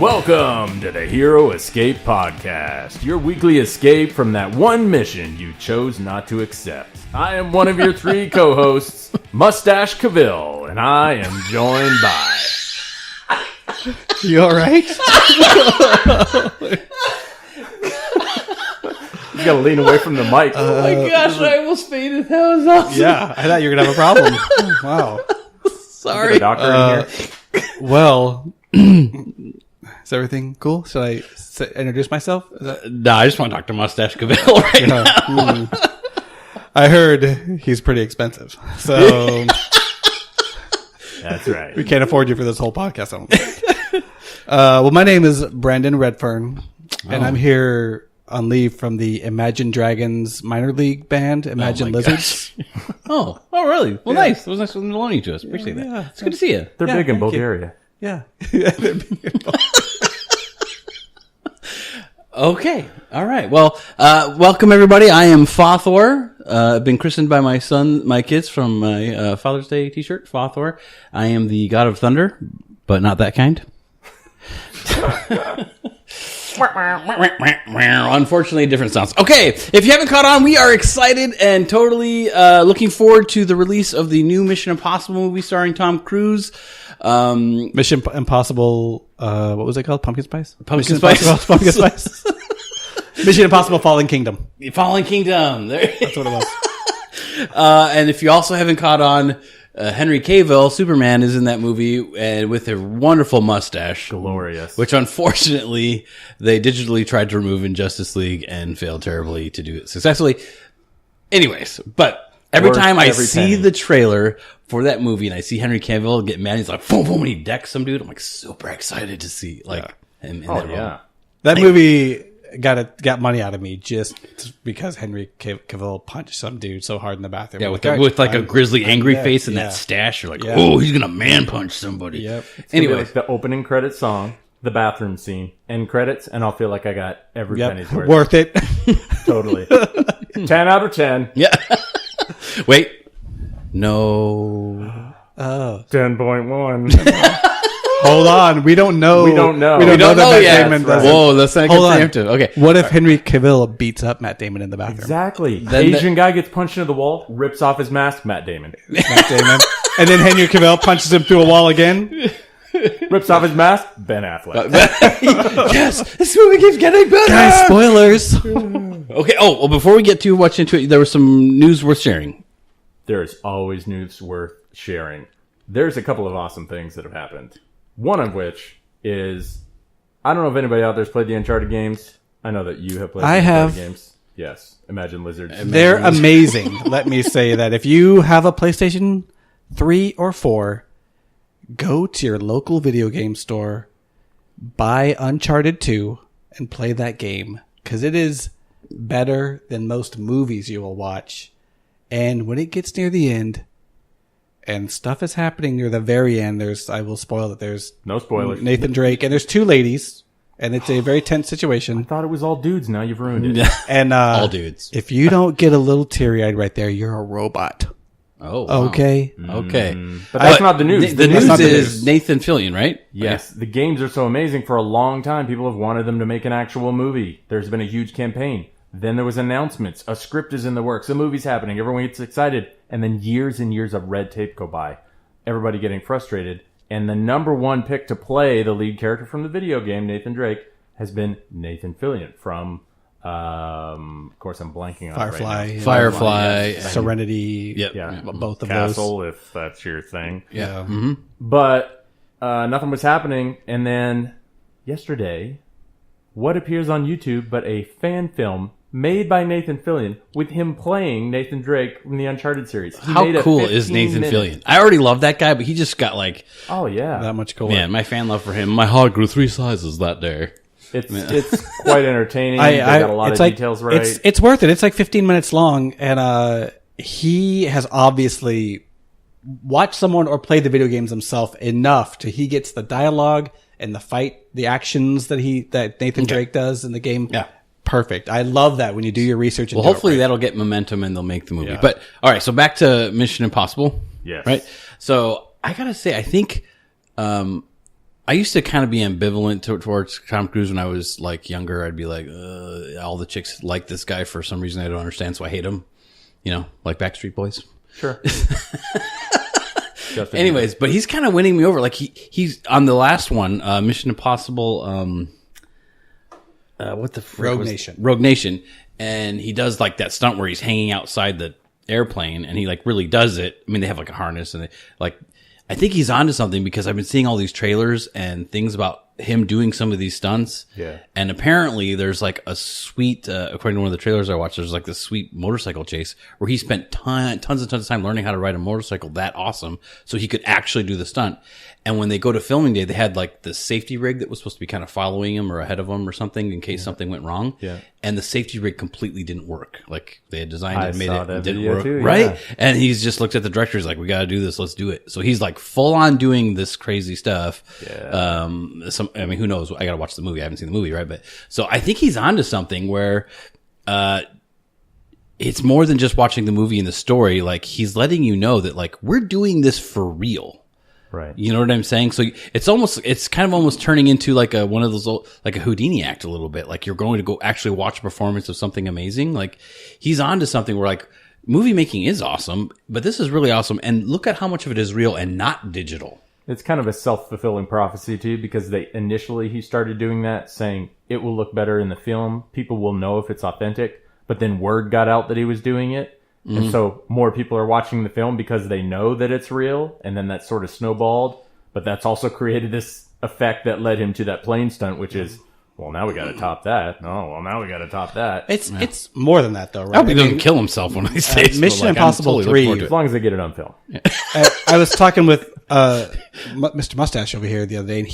Welcome to the Hero Escape Podcast, your weekly escape from that one mission you chose not to accept. I am one of your three co-hosts, Mustache Cavil, and I am joined by... You alright? You gotta lean away from the mic. Oh my gosh, I almost fainted. That was awesome. Yeah, I thought you were going to have a problem. Wow. Sorry. Get a doctor in here. Well, is everything cool? Should I introduce myself? No, I just want Dr. Mustache Cavil right now. I heard he's pretty expensive. So That's right. we can't afford you for this whole podcast. I don't think. Well, my name is Brandon Redfern, and I'm here on leave from the Imagine Dragons minor league band, Imagine Lizards. Oh, really? Well, nice. It was nice of them to loan you to us. Appreciate that. Yeah. It's good to see you. They're Yeah, big in thank both you. areas. Yeah. Okay. All right. Well, welcome everybody. I am Fothor. I've been christened by my kids from my Father's Day t-shirt, Fothor. I am the god of thunder, but not that kind. Unfortunately, different sounds. Okay, if you haven't caught on, we are excited and totally looking forward to the release of the new Mission Impossible movie starring Tom Cruise. Mission Impossible, what was it called? Pumpkin Spice? Pumpkin Spice. Pumpkin Spice. Mission Impossible Fallen Kingdom. Fallen Kingdom. That's what it was. And if you also haven't caught on, Henry Cavil, Superman, is in that movie and with a wonderful mustache. Glorious. Which unfortunately they digitally tried to remove in Justice League and failed terribly to do it successfully. Anyways, but every Worth time I every see penny. the trailer for that movie and I see Henry Cavill get mad, he's like, boom, boom, and he decks some dude. I'm like super excited to see him in that role. That movie got money out of me just because Henry Cavill punched some dude so hard in the bathroom. Yeah, with like a grizzly angry face and yeah. that stash. You're like, Yeah. oh, he's gonna man punch somebody. Yep. Anyway, Like the opening credit song, the bathroom scene, end credits, and I'll feel like I got every penny's Yep. worth. Worth it. Totally. 10 out of 10. yeah. Wait, no. 10.1. Hold on. We don't know. We don't know. We don't know that Matt yet. Damon That's right. doesn't. Whoa, that's not Hold on. preemptive. Okay. What if Henry Cavill beats up Matt Damon in the bathroom? Exactly. Then Asian guy gets punched into the wall, rips off his mask, Matt Damon. Matt Damon. And then Henry Cavill punches him through a wall again. Rips off his mask, Ben Affleck. Yes, this movie keeps getting better. Guys, spoilers. Okay. Oh, well, before we get too much into it, there was some news worth sharing. There is always news worth sharing. There's a couple of awesome things that have happened. One of which is, I don't know if anybody out there's played the Uncharted games. I know that you have played the I Uncharted have. games. Yes. Imagine Lizards. They're amazing. Let me say that. If you have a PlayStation 3 or 4, go to your local video game store, buy Uncharted 2, and play that game. Because it is better than most movies you will watch. And when it gets near the end, and stuff is happening near the very end, I will spoil that there's No spoilers. Nathan Drake, and there's two ladies, and it's a very tense I situation. thought it was all dudes. Now you've ruined it. And All dudes. if you don't get a little teary-eyed right there, you're a robot. Oh, wow. Okay? Okay. But that's not the news. The That's news not the is Nathan Fillion, right? Yes, the games are so amazing. For a long time, people have wanted them to make an actual movie. There's been a huge campaign. Then there was announcements. A script is in the works. A movie's happening. Everyone gets excited. And then years and years of red tape go by. Everybody getting frustrated. And the number one pick to play the lead character from the video game, Nathan Drake, has been Nathan Fillion from, of course, I'm blanking on Firefly. it right now. Firefly. yes. Serenity. Yep. Yeah. Both of Castle, if that's your thing. Yeah. But nothing was happening. And then yesterday, what appears on YouTube but a fan film made by Nathan Fillion with him playing Nathan Drake from the Uncharted series. He made How a cool is 15 Nathan minute- Fillion? I already love that guy, but he just got like, Oh, yeah. That much cooler. man, my fan love for him. My heart grew 3 sizes that day. It's quite entertaining. They got a lot of details right. It's worth it. It's like 15 minutes long, and he has obviously watched someone or played the video games himself enough to he gets the dialogue and the fight, the actions that Nathan Drake does in the game. Yeah. Perfect. I love that when you do your research. And Well, do it hopefully right. that'll get momentum and they'll make the movie. Yeah. But all right, so back to Mission Impossible. Yes. Right. So I gotta say, I think I used to kind of be ambivalent towards Tom Cruise when I was like younger. I'd be like, all the chicks like this guy for some reason I don't understand, so I hate him. You know, like Backstreet Boys. Sure. Anyways, but he's kind of winning me over. Like he's on the last one, Mission Impossible. What the frick Rogue was Nation. Rogue Nation, and he does like that stunt where he's hanging outside the airplane, and he like really does it. I mean, they have like a harness, and they, like I think he's onto something because I've been seeing all these trailers and things about him doing some of these stunts. Yeah. And apparently there's like a sweet, according to one of the trailers I watched, there's like this sweet motorcycle chase where he spent tons and tons of time learning how to ride a motorcycle that awesome so he could actually do the stunt. And when they go to filming day, they had like the safety rig that was supposed to be kind of following him or ahead of him or something in case something went wrong. Yeah. And the safety rig completely didn't work. Like they had designed it and made saw it that and didn't video work. too, Right? yeah. And he's just looked at the director. He's like, we got to do this. Let's do it. So he's like full on doing this crazy stuff. Yeah. I mean, who knows? I got to watch the movie. I haven't seen the movie, right? But so I think he's onto something where, it's more than just watching the movie and the story. Like he's letting you know that like we're doing this for real. Right. You know what I'm saying? So it's kind of almost turning into like one of those old, like a Houdini act a little bit. Like you're going to go actually watch a performance of something amazing. Like he's on to something where like movie making is awesome, but this is really awesome. And look at how much of it is real and not digital. It's kind of a self-fulfilling prophecy too, because he started doing that, saying it will look better in the film. People will know if it's authentic. But then word got out that he was doing it. And so more people are watching the film because they know that it's real. And then that sort of snowballed. But that's also created this effect that led him to that plane stunt, which is, well, now we got to top that. Oh, well, now we got to top that. It's more than that, though, right? I hope he doesn't kill himself one of these days. Mission but, like, I'm Impossible totally 3. looking forward to As long as they get it on film. I was talking with Mr. Mustache over here the other day, and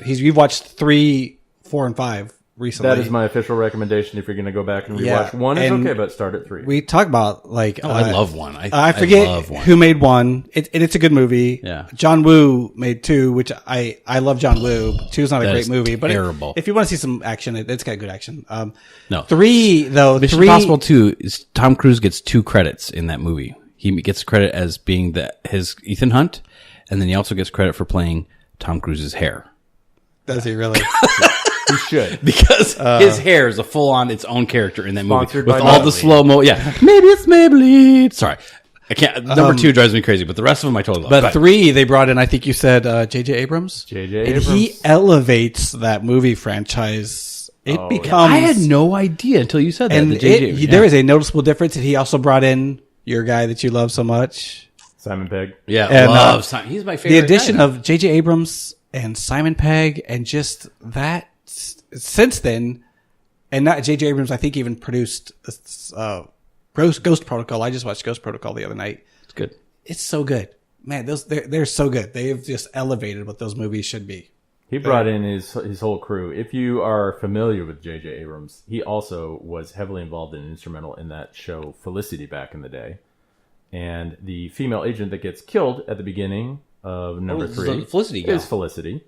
we've watched 3, 4, and 5 recently. That is my official recommendation if you're going to go back and rewatch. Yeah, 1 is and okay, but start at 3. We talk about like I love 1. I forget love 1. who made 1. It's a good movie. Yeah. John Woo made 2, which I love John Woo. 2 is not a That great is movie, but terrible. if you want to see some action, it's got good action. No. 3 though. Mission 3, Impossible 2 is Tom Cruise gets 2 credits in that movie. He gets credit as being his Ethan Hunt, and then he also gets credit for playing Tom Cruise's hair. does he really? You should. Because his hair is a full-on its own character in that movie. Sponsored With by all the Maybelline. slow-mo. Yeah. Maybe it's Maybelline. Sorry. I can't. Number 2 drives me crazy, but the rest of them I totally love. But 3, they brought in, I think you said J.J. Abrams. J.J. And he Abrams. elevates that movie franchise. It Oh, becomes. I had no idea until you said that. And the JJ, yeah. there is a noticeable difference. And he also brought in your guy that you love so much. Simon Pegg. Yeah, And, love Simon. He's my favorite. The addition guy. of J.J. Abrams and Simon Pegg and just that since then, and not J.J. Abrams, I think even produced Ghost Protocol. I just watched Ghost Protocol the other night. It's good. It's so good. Man, they're so good. They've just elevated what those movies should be. He brought in his whole crew. If you are familiar with J.J. Abrams, he also was heavily involved and instrumental in that show Felicity back in the day. And the female agent that gets killed at the beginning of number 3 Felicity gal. is Felicity.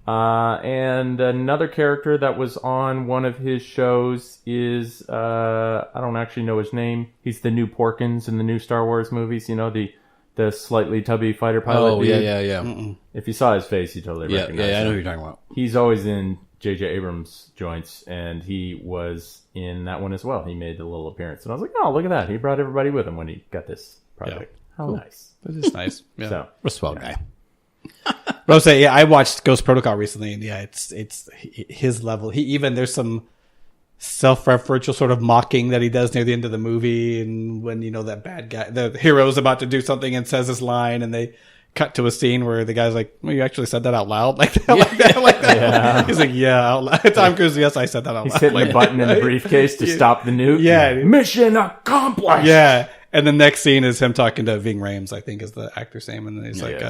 And another character that was on one of his shows is, I don't actually know his name. He's the new Porkins in the new Star Wars movies. You know, the slightly tubby fighter pilot. Oh, dude. yeah. If you saw his face, you totally Yeah, recognize I him. know who you're talking about. He's always in J.J. Abrams joints, and he was in that one as well. He made a little appearance. And I was like, oh, look at that. He brought everybody with him when he got this project. How nice. That is nice. Yeah. So, What a swell guy. But I was saying, yeah, I watched Ghost Protocol recently, and yeah, it's his level. There's some self-referential sort of mocking that he does near the end of the movie, and when that bad guy, the hero's about to do something and says his line, and they cut to a scene where the guy's like, "Well, you actually said that out loud, like that, like that." Yeah. He's like, "Yeah, out loud." Tom Cruise, yes, I said that out he's loud. hitting the button in the briefcase to stop the nuke. Yeah. Mission accomplished. Yeah, and the next scene is him talking to Ving Rhames, I think is the actor's name, and then he's like,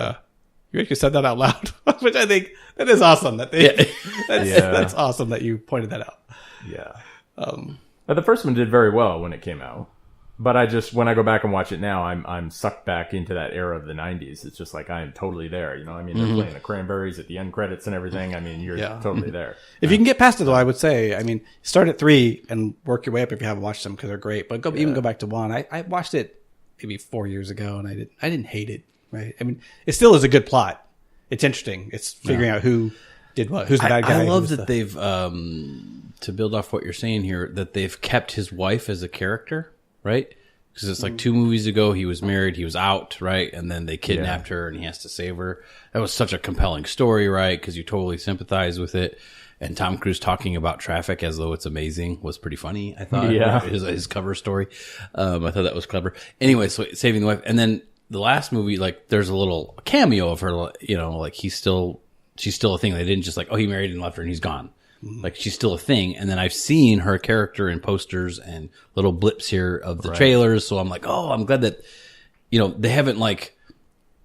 "You actually said that out loud," which I think that is awesome. That's awesome that you pointed that out. Yeah. But the first one did very well when it came out. But when I go back and watch it now, I'm sucked back into that era of the 90s. It's just like I am totally there. You know, I mean, they're playing the Cranberries at the end credits and everything. I mean, you're totally there. If you can get past it, though, I would say, I mean, start at 3 and work your way up if you haven't watched them because they're great. But even go back to 1. I watched it maybe 4 years ago, and I didn't hate it. Right? I mean, it still is a good plot. it's interesting. It's figuring out who did what. Who's the bad guy? I love that they've to build off what you're saying here, that they've kept his wife as a character, right? Because it's like 2 movies ago, he was married, he was out, right? And then they kidnapped her and he has to save her. That was such a compelling story, right? Because you totally sympathize with it. And Tom Cruise talking about traffic as though it's amazing was pretty funny, I thought. Yeah. His cover story. I thought that was clever. Anyway, so saving the wife. And then the last movie, like, there's a little cameo of her, you know, like she's still a thing. They didn't just like, oh, he married and left her and he's gone. Like, she's still a thing. And then I've seen her character in posters and little blips here of the trailers. So I'm like, oh, I'm glad that, you know, they haven't like,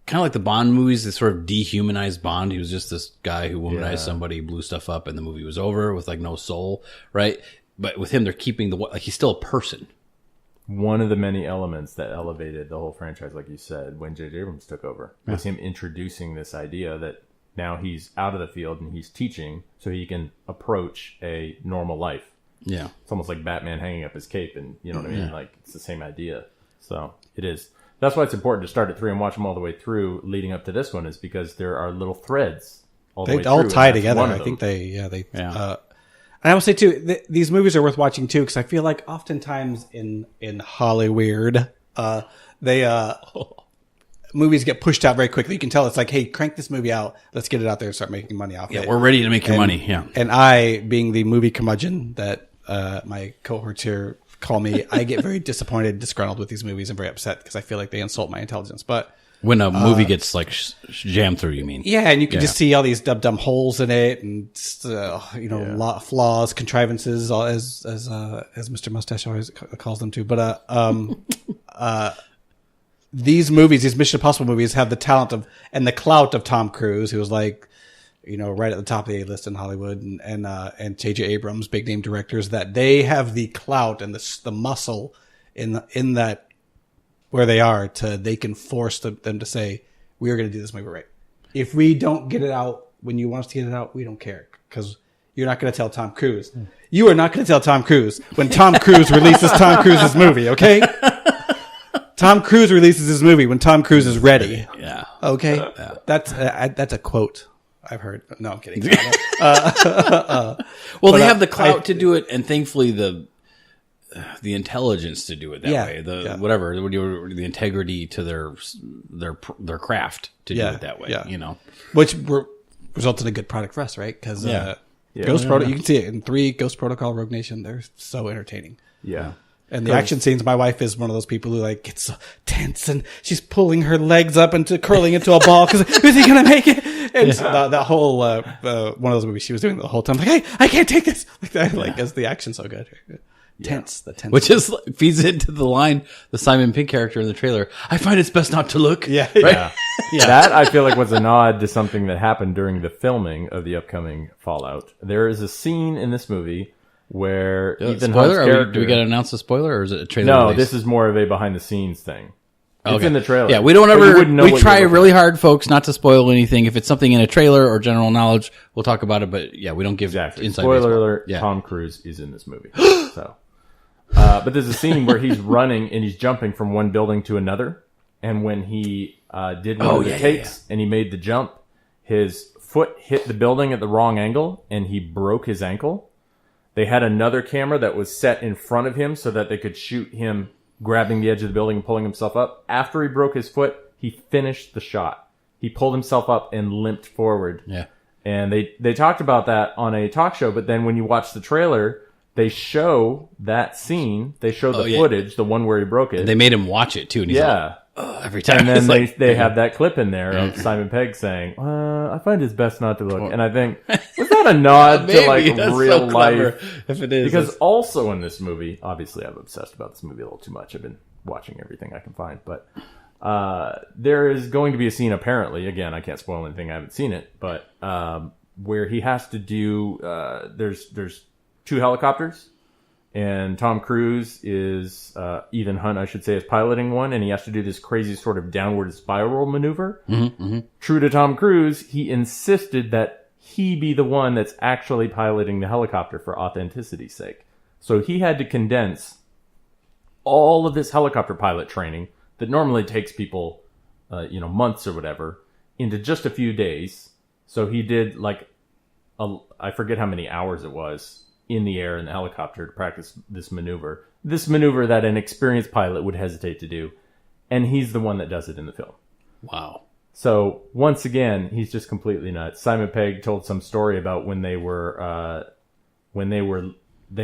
kind of like the Bond movies, they sort of dehumanized Bond. He was just this guy who womanized somebody, blew stuff up, and the movie was over with like no soul, right? But with him, they're keeping like, he's still a person. One of the many elements that elevated the whole franchise, like you said, when J.J. Abrams took over, was him introducing this idea that now he's out of the field and he's teaching so he can approach a normal life. Yeah. It's almost like Batman hanging up his cape, and you know what I mean? Like, it's the same idea. So it is. That's why it's important to start at 3 and watch them all the way through leading up to this one, is because there are little threads all the way They all through, tie and that's together. one of I them. think and I will say too, these movies are worth watching too, because I feel like oftentimes in Hollywood, movies get pushed out very quickly. You can tell it's like, hey, crank this movie out. Let's get it out there and start making money off it. Yeah, we're ready to make your money. Yeah. And I, being the movie curmudgeon that my cohorts here call me, I get very disappointed, disgruntled with these movies and very upset because I feel like they insult my intelligence. But When a movie gets like jammed through, you mean? yeah, and you can just see all these dumb holes in it, and a lot of flaws, contrivances, as Mr. Mustache always calls them too. But these movies, these Mission Impossible movies, have the talent of and the clout of Tom Cruise, who was like, right at the top of the A-list in Hollywood, and J.J. Abrams, big name directors, that they have the clout and the muscle in that where they are they can force them to say, we are going to do this movie right. If we don't get it out when you want us to get it out, we don't care, because you're not going to tell Tom Cruise. You are not going to tell Tom Cruise when Tom Cruise releases Tom Cruise's movie, okay? Tom Cruise releases his movie when Tom Cruise is ready. Yeah. Okay? Yeah. That's a quote I've heard. No, I'm kidding. Well, they have the clout to do it, and thankfully the intelligence to do it that way. Whatever, the integrity to their craft to do it that way. Yeah. Which results in a good product for us, right? Because Ghost Protocol, you can see it in 3, Ghost Protocol, Rogue Nation. They're so entertaining. Yeah. And the action scenes, my wife is one of those people who like gets so tense, and she's pulling her legs up into curling into a ball because is he gonna make it? And that whole one of those movies she was doing the whole time, like, hey, I can't take this, like that, like, as the action's so good. Tense, the tense, which is feeds into the line, the Simon Pegg character in the trailer. I find it's best not to look. Yeah, right? Yeah. That I feel like was a nod to something that happened during the filming of the upcoming Fallout. There is a scene in this movie where Ethan Hunt's character. Do we got to announce a spoiler, or is it a trailer? No, release? this is more of a behind the scenes thing. It's in the trailer. Yeah, we don't ever. We try really hard, folks, not to spoil anything. If it's something in a trailer or general knowledge, we'll talk about it. But yeah, we don't give inside spoiler baseball. alert. Yeah. Tom Cruise is in this movie. So, but there's a scene where he's running and he's jumping from one building to another. And when he did one of the takes and he made the jump, his foot hit the building at the wrong angle and he broke his ankle. They had another camera that was set in front of him so that they could shoot him grabbing the edge of the building and pulling himself up. After he broke his foot, he finished the shot. He pulled himself up and limped forward. Yeah. And they talked about that on a talk show, but then when you watch the trailer, they show that scene. They show the footage, the one where he broke it. They made him watch it too, and he's like, every time. And then they have that clip in there of Simon Pegg saying, I find it's best not to look. And I think, was that a nod to like real life? If it is. Because also in this movie, obviously I'm obsessed about this movie a little too much. I've been watching everything I can find. But there is going to be a scene apparently, again, I can't spoil anything, I haven't seen it, but where he has to do, there's 2 helicopters. And Tom Cruise is, Ethan Hunt, I should say, is piloting one, and he has to do this crazy sort of downward spiral maneuver. True to Tom Cruise, he insisted that he be the one that's actually piloting the helicopter for authenticity's sake. So he had to condense all of this helicopter pilot training that normally takes people, months or whatever, into just a few days. So he did like, I forget how many hours it was in the air in the helicopter to practice this maneuver. This maneuver that an experienced pilot would hesitate to do. And he's the one that does it in the film. Wow. So once again, he's just completely nuts. Simon Pegg told some story about when they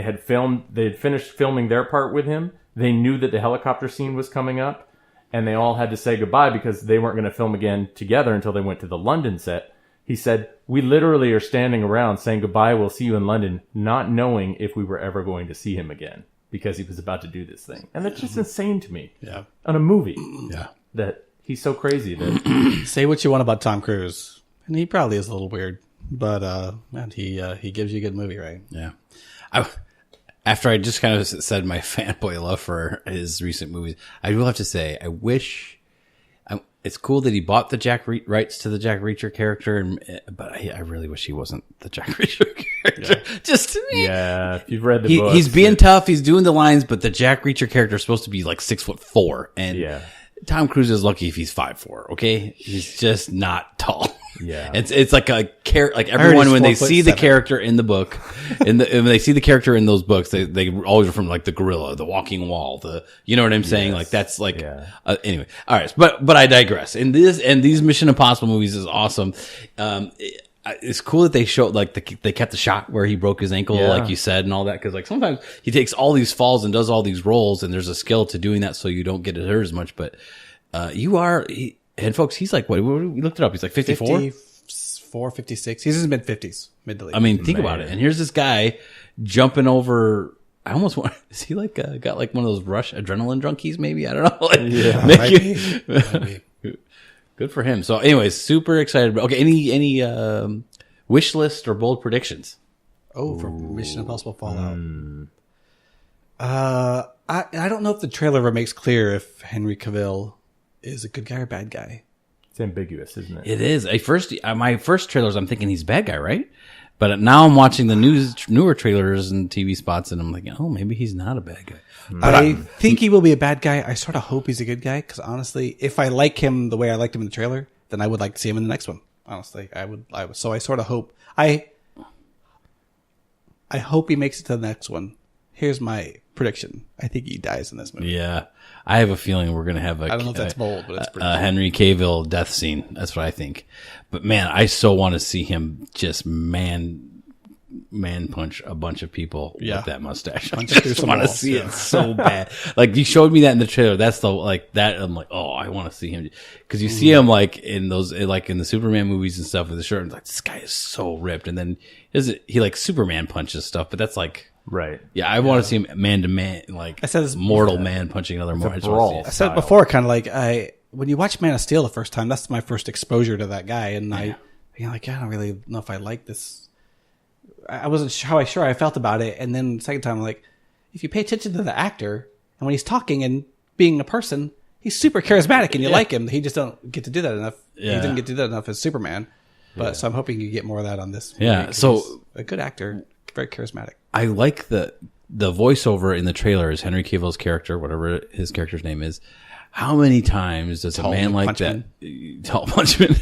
had finished filming their part with him. They knew that the helicopter scene was coming up, and they all had to say goodbye because they weren't going to film again together until they went to the London set. He said, "We literally are standing around saying goodbye, we'll see you in London, not knowing if we were ever going to see him again because he was about to do this thing." And that's just insane to me. Yeah. On a movie. Yeah. That he's so crazy that Say what you want about Tom Cruise, and he probably is a little weird, but man, he gives you a good movie, right? Yeah. After I just kind of said my fanboy love for his recent movies, I will have to say, it's cool that he bought the rights to the Jack Reacher character, but I really wish he wasn't the Jack Reacher character. Yeah. Just to me. Yeah, if you've read the book. He's being tough, he's doing the lines, but the Jack Reacher character is supposed to be like 6'4", and Tom Cruise is lucky if he's 5'4". Okay, he's just not tall. Yeah, it's like a like everyone when they see the character in the book, when they see the character in those books, they always refer from like the gorilla, the walking wall, you know what I'm saying? Like that's like anyway. All right, but I digress. And these Mission Impossible movies is awesome. It's cool that they showed like they kept the shot where he broke his ankle, like you said, and all that, because like sometimes he takes all these falls and does all these rolls, and there's a skill to doing that so you don't get hurt as much. But and folks, he's like, what? We looked it up. He's like 54? 54, 56. He's in his mid-50s. Mid to late. I mean, think about it. And here's this guy jumping over. I almost want. Is he like got like one of those rush adrenaline junkies? Maybe, I don't know. Might be. Good for him. So, anyways, super excited. Okay, any wish list or bold predictions? Oh, for Mission Impossible Fallout. I don't know if the trailer ever makes clear if Henry Cavill is a good guy or bad guy. It's ambiguous, isn't it? It is. My first trailers, I'm thinking he's a bad guy, right? But now I'm watching the newer trailers and TV spots, and I'm like, oh, maybe he's not a bad guy. But I think he will be a bad guy. I sort of hope he's a good guy, because honestly, if I like him the way I liked him in the trailer, then I would like to see him in the next one. Honestly, I would. So I sort of hope. I hope he makes it to the next one. Here's my prediction. I think he dies in this movie. Yeah. I have a feeling we're going to have I don't know if that's bold, but it's pretty a Henry Cavill death scene. That's what I think. But man, I so want to see him just man punch a bunch of people with that mustache. I just want to see it so bad. Like you showed me that in the trailer. That's that. I'm like, oh, I want to see him, because you see him like in those, like in the Superman movies and stuff with the shirt. And like, this guy is so ripped. And then he like Superman punches stuff, but that's like. Right. Yeah, I want to see him man to man, like I said, mortal man punching another mortal. I said before, kind of like when you watch Man of Steel the first time, that's my first exposure to that guy, and I don't really know if I like this. I wasn't sure how I felt about it, and then the second time, like, if you pay attention to the actor and when he's talking and being a person, he's super charismatic and you like him. He just don't get to do that enough. Yeah. He didn't get to do that enough as Superman, but so I'm hoping you get more of that on this. Yeah, so a good actor, very charismatic. I like the voiceover in the trailer is Henry Cavill's character, whatever his character's name is. How many times does a man like that, tall punchman,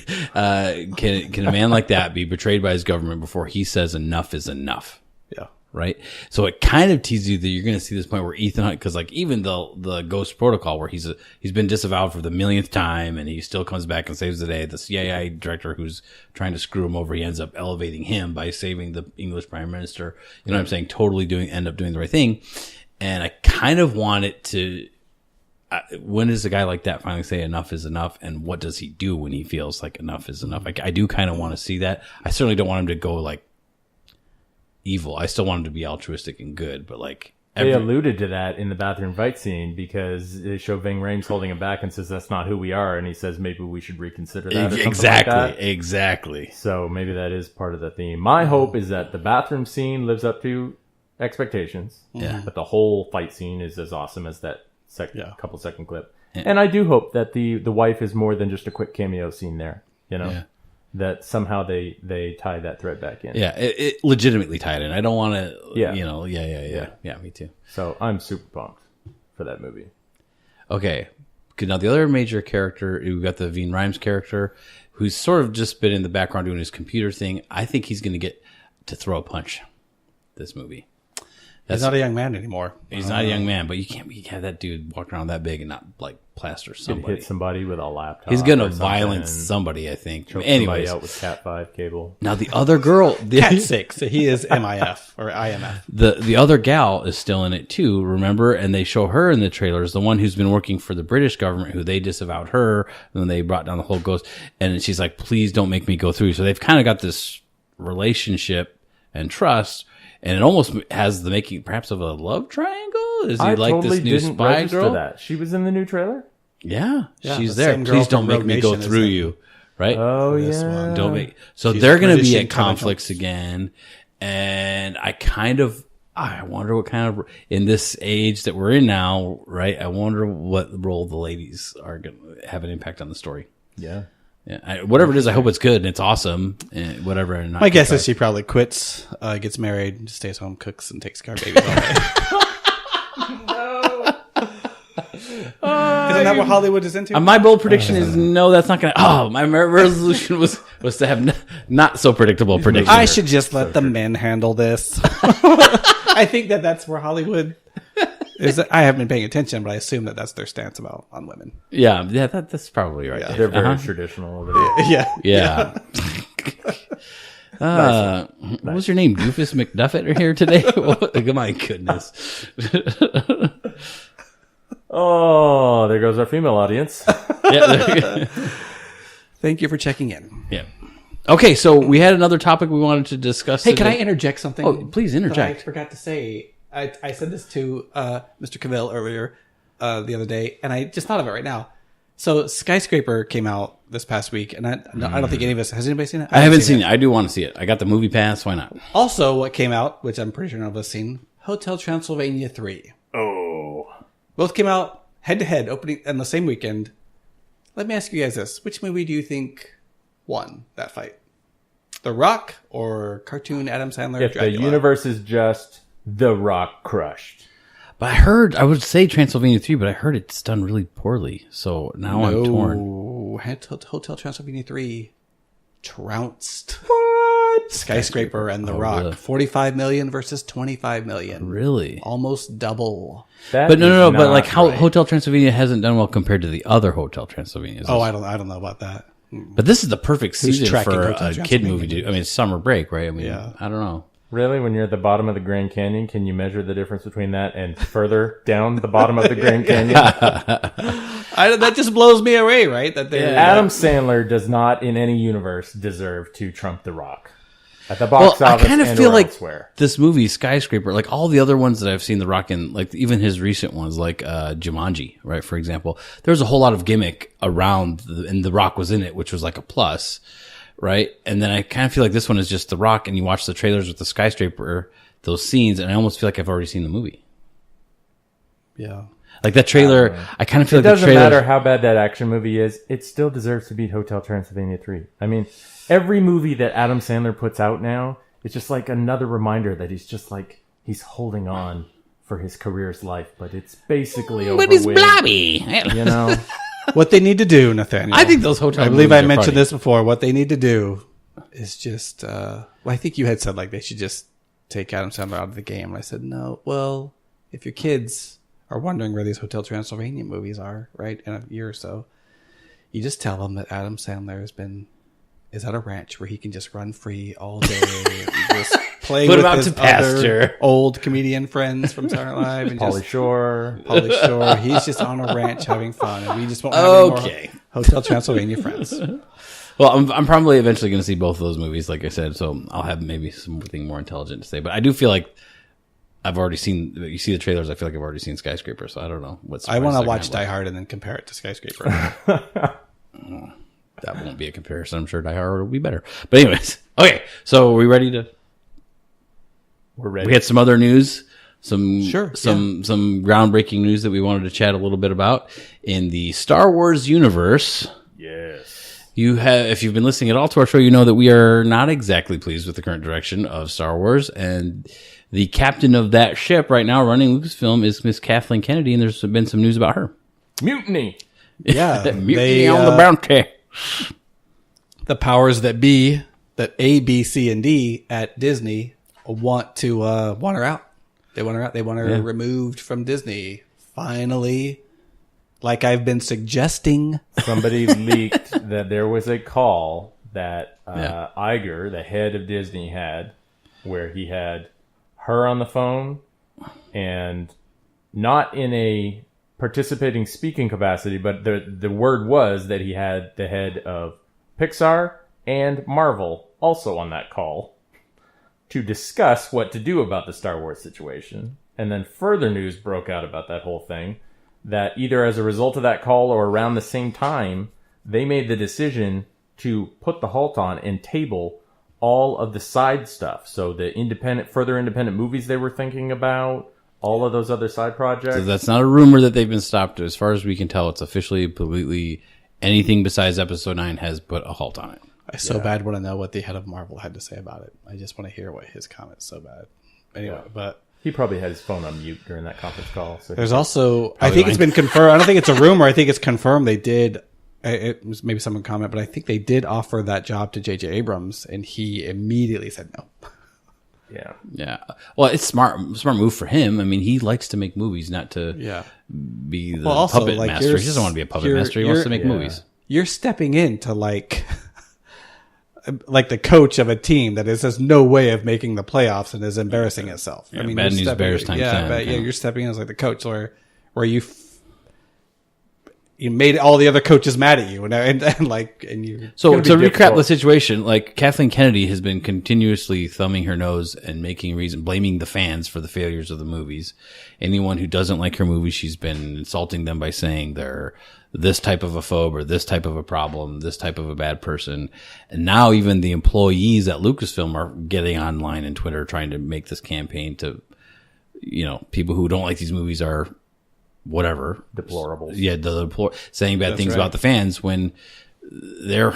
can a man like that be betrayed by his government before he says enough is enough? Yeah. Right. So it kind of teases you that you're going to see this point where Ethan Hunt, because like even the Ghost Protocol, where he's been disavowed for the millionth time and he still comes back and saves the day. The CIA director who's trying to screw him over, he ends up elevating him by saving the English Prime Minister. You know what I'm saying? Totally end up doing the right thing. And I kind of want it to. When does a guy like that finally say enough is enough, and what does he do when he feels like enough is enough? Like I do kind of want to see that. I certainly don't want him to go like evil. I still want him to be altruistic and good, but like they alluded to that in the bathroom fight scene, because they show Ving Rhames holding him back and says that's not who we are, and he says maybe we should reconsider that. Exactly. So maybe that is part of the theme. My hope is that the bathroom scene lives up to expectations. Yeah, but the whole fight scene is as awesome as that couple second clip. Yeah. And I do hope that the wife is more than just a quick cameo scene there. You know. Yeah. That somehow they tie that thread back in. Yeah, it legitimately tied in. I don't want to, Yeah, me too. So I'm super pumped for that movie. Okay, now the other major character, we've got the Veen Rhames character, who's sort of just been in the background doing his computer thing. I think he's going to get to throw a punch this movie. He's not a young man anymore. He's not a young man, but you can't have that dude walking around that big and not like plaster somebody. Hit somebody with a laptop. He's going to violence somebody, I think. Choke Anyways, somebody out with Cat 5 cable. now the other girl, Cat 6. So he is MIF or IMF. the other gal is still in it too, remember? And they show her in the trailers, the one who's been working for the British government, who they disavowed her, and then they brought down the whole ghost. And she's like, please don't make me go through. So they've kind of got this relationship and trust, and it almost has the making perhaps of a love triangle. Is he I like totally this new didn't spy register girl? that. She was in the new trailer? Yeah, Yeah, she's the there. same girl Please don't from make Rogue me go Nation is through in- you. Right? Oh, This yeah. one. Don't make. So She's they're going to be British at and kind of conflicts jumps. again, and I wonder what kind of, in this age that we're in now, right? I wonder what role the ladies are going to have an impact on the story. Yeah. Yeah, whatever it is, I hope it's good and it's awesome and whatever. And not My guess is contrived. she probably quits, gets married, stays home, cooks, and takes care of babies all day. Isn't that what Hollywood is into? My bold prediction is no, that's not going to. Oh, my resolution was to have not so predictable predictions. I should just let the men handle this. I think that's where Hollywood is. I haven't been paying attention, but I assume that's their stance on women. Yeah, that's probably right. They're very traditional over there. Yeah. Yeah. What was your name? Doofus McDuffet here today? Oh, my goodness. Oh, there goes our female audience. Yeah. Thank you for checking in. Yeah. Okay, so we had another topic we wanted to discuss. Hey, can I today. interject something? Oh, please interject. that I forgot to say. I said this to Mr. Cavil earlier the other day, and I just thought of it right now. So Skyscraper came out this past week, and I don't think any of us has anybody seen it. I haven't seen it. I do want to see it. I got the movie pass. Why not? Also, what came out, which I'm pretty sure none of us seen, Hotel Transylvania 3. Oh. Both came out head to head, opening on the same weekend. Let me ask you guys this: which movie do you think won that fight? The Rock or cartoon Adam Sandler? If the Dracula? universe is just The Rock crushed. But I would say Transylvania 3, but I heard it's done really poorly. So now I'm torn. Hotel Transylvania 3 trounced What? Skyscraper and The Rock. really? 45 million versus 25 million. Really? Almost double. But no. But like how right. Hotel Transylvania hasn't done well compared to the other Hotel Transylvanias. Oh, I don't know about that. But this is the perfect season tracking for Hotel a kid Transylvania? movie. I mean, it's summer break, right? I mean, Yeah. I don't know. Really? When you're at the bottom of the Grand Canyon, can you measure the difference between that and further down the bottom of the Grand Canyon? That just blows me away, right? That they Adam Sandler does not, in any universe, deserve to trump The Rock. At the Well, box I office kind of and feel or like elsewhere. this movie, Skyscraper, like all the other ones that I've seen The Rock in, like even his recent ones, like Jumanji, right? For example, there's a whole lot of gimmick around, and The Rock was in it, which was like a plus, right? And then I kind of feel like this one is just The Rock, and you watch the trailers with the Skyscraper, those scenes, and I almost feel like I've already seen the movie. Yeah. Like that trailer, I kind of feel It like the doesn't trailer. matter how bad that action movie is. It still deserves to beat Hotel Transylvania 3. I mean, every movie that Adam Sandler puts out now, it's just like another reminder that he's just like, he's holding on for his career's life, but it's basically over But he's with. blobby. You know? What they need to do, Nathaniel. I think those hotel I believe movies I are mentioned funny. this before. What they need to do is just, well, I think you had said like they should just take Adam Sandler out of the game. And I said, no, well, if your kids are wondering where these Hotel Transylvania movies are, right, in a year or so, you just tell them that Adam Sandler is at a ranch where he can just run free all day and just play Put with him out his to pasture. other old comedian friends from Saturday Night Live and Pauly just Shore. Pauly Shore. He's just on a ranch having fun, and we just won't have any Okay. more Hotel Transylvania friends. Well, I'm probably eventually going to see both of those movies, like I said, so I'll have maybe something more intelligent to say. But I do feel like I've already seen. You see the trailers. I feel like I've already seen Skyscraper, so I don't know what's. I want to watch Die Hard and then compare it to Skyscraper. That won't be a comparison. I'm sure Die Hard will be better. But anyways, okay. So are we ready to? We're ready. We had some other news. Some Sure, some groundbreaking news that we wanted to chat a little bit about in the Star Wars universe. Yes. You have, if you've been listening at all to our show, you know that we are not exactly pleased with the current direction of Star Wars, and the captain of that ship right now running Lucasfilm is Miss Kathleen Kennedy, and there's been some news about her. Mutiny. Yeah, Mutiny on the bounty. the powers that be, that A, B, C, and D at Disney want her out. They want her out. They want her removed from Disney. Finally, like I've been suggesting. Somebody leaked that there was a call that Iger, the head of Disney, had where he had her on the phone and not in a participating speaking capacity, but the word was that he had the head of Pixar and Marvel also on that call to discuss what to do about the Star Wars situation. And then further news broke out about that whole thing, that either as a result of that call or around the same time, they made the decision to put the halt on and table all of the side stuff. So the further independent movies they were thinking about, all of those other side projects. So that's not a rumor that they've been stopped. As far as we can tell, it's officially, completely, anything besides Episode 9 has put a halt on it. I so bad want to know what the head of Marvel had to say about it. I just want to hear what his comments so bbad. Anyway, but he probably had his phone on mute during that conference call. So there's also, I think it's been confirmed. I don't think it's a rumor. I think it's confirmed. They did. It was maybe someone comment, but I think they did offer that job to J.J. Abrams, and he immediately said no. Yeah. Well, it's smart move for him. I mean, he likes to make movies, not to be the puppet master. He doesn't want to be a puppet master. He wants to make movies. You're stepping into like the coach of a team that has no way of making the playoffs and is embarrassing itself. Yeah, I mean, bad news bears times 10. You're stepping in as like the coach where you made all the other coaches mad at you, and you. So to recap the situation, like Kathleen Kennedy has been continuously thumbing her nose and blaming the fans for the failures of the movies. Anyone who doesn't like her movie, she's been insulting them by saying they're this type of a phobe or this type of a problem, this type of a bad person. And now even the employees at Lucasfilm are getting online and Twitter trying to make this campaign to, people who don't like these movies are whatever. Deplorables. Yeah, saying bad things about the fans when they're,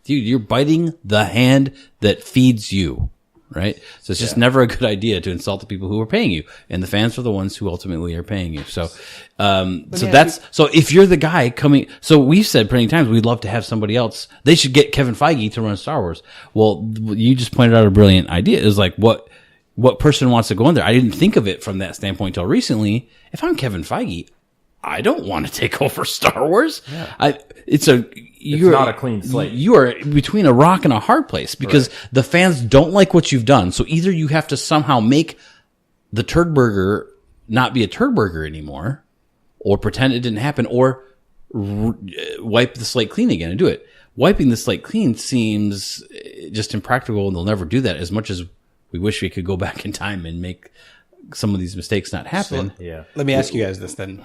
dude, you're biting the hand that feeds you. Right? So it's just never a good idea to insult the people who are paying you. And the fans are the ones who ultimately are paying you. So, so if you're the guy coming, so we've said plenty of times, we'd love to have somebody else. They should get Kevin Feige to run Star Wars. Well, you just pointed out a brilliant idea. It was like, what person wants to go in there? I didn't think of it from that standpoint till recently. If I'm Kevin Feige, I don't want to take over Star Wars. Yeah. It's not a clean slate. You are between a rock and a hard place because the fans don't like what you've done. So either you have to somehow make the turd burger not be a turd burger anymore, or pretend it didn't happen, or wipe the slate clean again and do it. Wiping the slate clean seems just impractical, and they'll never do that. As much as we wish we could go back in time and make some of these mistakes not happen. So, let me ask you guys this then.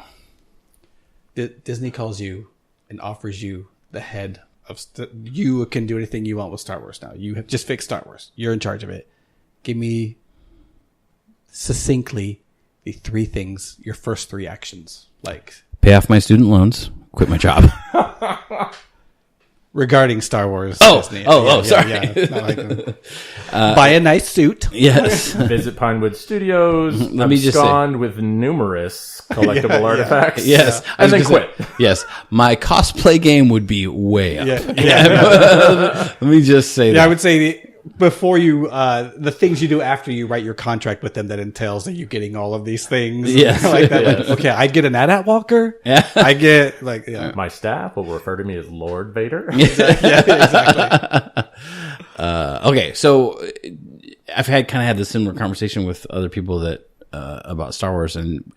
Disney calls you and offers you the head of you can do anything you want with Star Wars now. You have just fixed Star Wars. You're in charge of it. Give me succinctly the three things, your first three actions. Like pay off my student loans, quit my job. Regarding Star Wars. Disney. Sorry. Buy a nice suit. Yes. Visit Pinewood Studios. Let me just say, with numerous collectible artifacts. Yes. And then quit. Yes. My cosplay game would be way up. Let me just say that. I would say before you, the things you do after you write your contract with them that entails that you getting all of these things. Yes. Like that. Like, okay, I get an AT-AT walker. Yeah. I get my staff will refer to me as Lord Vader. Exactly. Okay, so I've had this similar conversation with other people that about Star Wars, and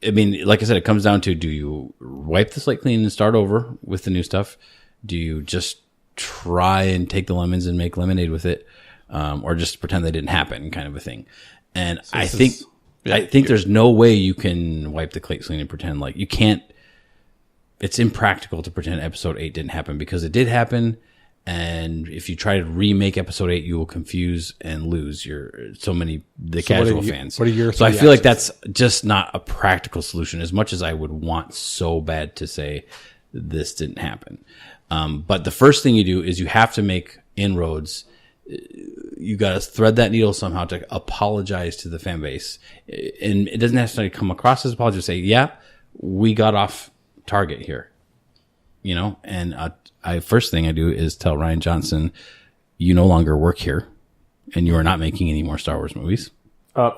I mean, like I said, it comes down to: do you wipe the slate clean and start over with the new stuff? Do you just try and take the lemons and make lemonade with it, or just pretend they didn't happen, kind of a thing? And so I think there's no way you can wipe the slate clean and pretend like you can't. It's impractical to pretend Episode 8 didn't happen because it did happen. And if you try to remake Episode 8, you will confuse and lose the casual fans. What are your so I feel like that's just not a practical solution as much as I would want so bad to say this didn't happen. But the first thing you do is you have to make inroads. You got to thread that needle somehow to apologize to the fan base. And it doesn't necessarily come across as apology. Say, yeah, we got off target here, you know. And first thing I do is tell Rian Johnson, you no longer work here, and you are not making any more Star Wars movies.